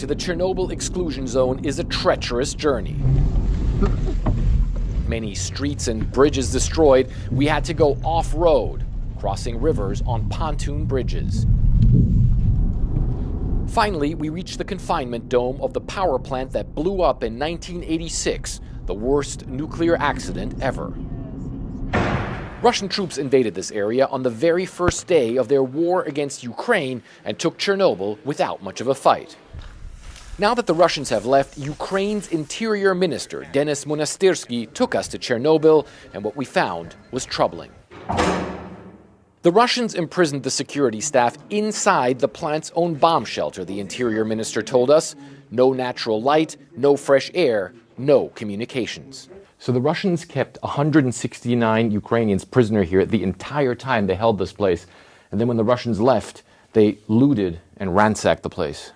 to the Chernobyl exclusion zone is a treacherous journey. Many streets and bridges destroyed, we had to go off-road, crossing rivers on pontoon bridges. Finally, we reached the confinement dome of the power plant that blew up in 1986, the worst nuclear accident ever. Russian troops invaded this area on the very first day of their war against Ukraine and took Chernobyl without much of a fight. Now that the Russians have left, Ukraine's Interior Minister, Denis Monastyrsky, took us to Chernobyl, and what we found was troubling. The Russians imprisoned the security staff inside the plant's own bomb shelter, the Interior Minister told us. No natural light, no fresh air, no communications. So the Russians kept 169 Ukrainians prisoner here the entire time they held this place. And then when the Russians left, they looted and ransacked the place.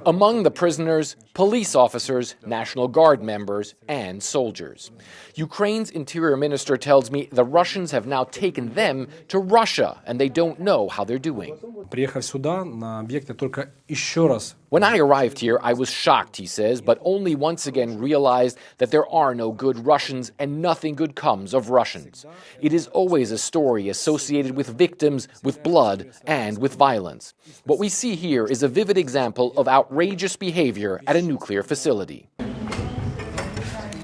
Among the prisoners, police officers, National Guard members, and soldiers. Ukraine's Interior Minister tells me the Russians have now taken them to Russia, and they don't know how they're doing. When I arrived here, I was shocked, he says, but only once again realized that there are no good Russians and nothing good comes of Russians. It is always a story associated with victims, with blood, and with violence. What we see here is a vivid example of outrageous behavior at a nuclear facility.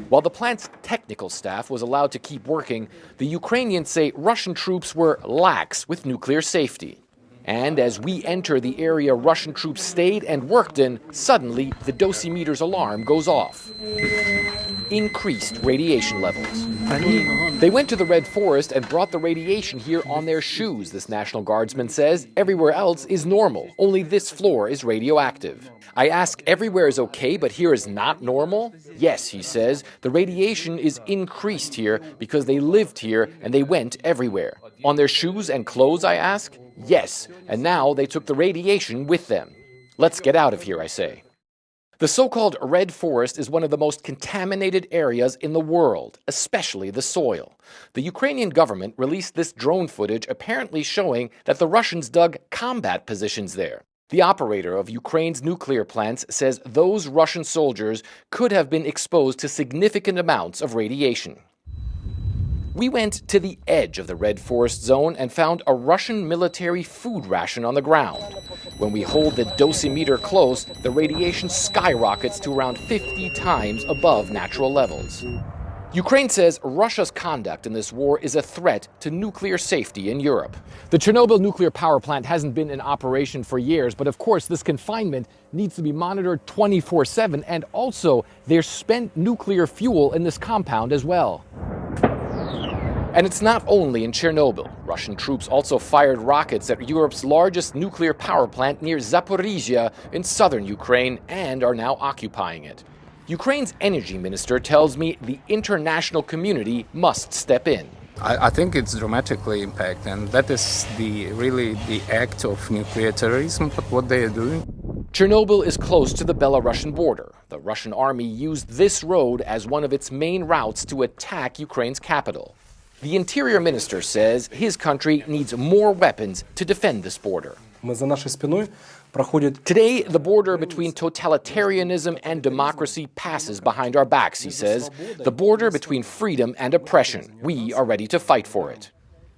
While the plant's technical staff was allowed to keep working, the Ukrainians say Russian troops were lax with nuclear safety. And as we enter the area Russian troops stayed and worked in, suddenly the dosimeter's alarm goes off. Increased radiation levels. They went to the Red Forest and brought the radiation here on their shoes, this National Guardsman says. Everywhere else is normal, only this floor is radioactive. I ask, everywhere is okay, but here is not normal? Yes, he says, the radiation is increased here because they lived here and they went everywhere. On their shoes and clothes, I ask? Yes, and now they took the radiation with them. Let's get out of here, I say. The so-called Red Forest is one of the most contaminated areas in the world, especially the soil. The Ukrainian government released this drone footage apparently showing that the Russians dug combat positions there. The operator of Ukraine's nuclear plants says those Russian soldiers could have been exposed to significant amounts of radiation. We went to the edge of the Red Forest zone and found a Russian military food ration on the ground. When we hold the dosimeter close, the radiation skyrockets to around 50 times above natural levels. Ukraine says Russia's conduct in this war is a threat to nuclear safety in Europe. The Chernobyl nuclear power plant hasn't been in operation for years, but of course this confinement needs to be monitored 24/7, and also there's spent nuclear fuel in this compound as well. And it's not only in Chernobyl. Russian troops also fired rockets at Europe's largest nuclear power plant near Zaporizhia in southern Ukraine and are now occupying it. Ukraine's energy minister tells me the international community must step in. I think it's dramatically impact, and that is really the act of nuclear terrorism, what they are doing. Chernobyl is close to the Belarusian border. The Russian army used this road as one of its main routes to attack Ukraine's capital. The Interior Minister says his country needs more weapons to defend this border. Today, the border between totalitarianism and democracy passes behind our backs, he says. The border between freedom and oppression. We are ready to fight for it.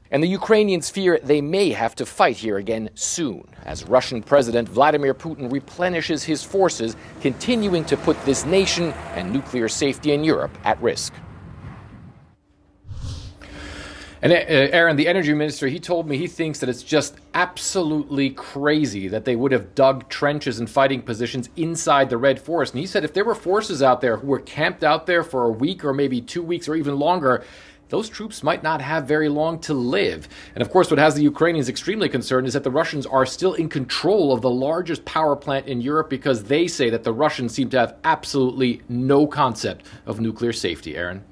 And the Ukrainians fear they may have to fight here again soon, as Russian President Vladimir Putin replenishes his forces, continuing to put this nation and nuclear safety in Europe at risk. And Aaron, the energy minister, he told me he thinks that it's just absolutely crazy that they would have dug trenches and fighting positions inside the Red Forest. And he said if there were forces out there who were camped out there for a week or maybe 2 weeks or even longer, those troops might not have very long to live. And of course, what has the Ukrainians extremely concerned is that the Russians are still in control of the largest power plant in Europe, because they say that the Russians seem to have absolutely no concept of nuclear safety, Aaron.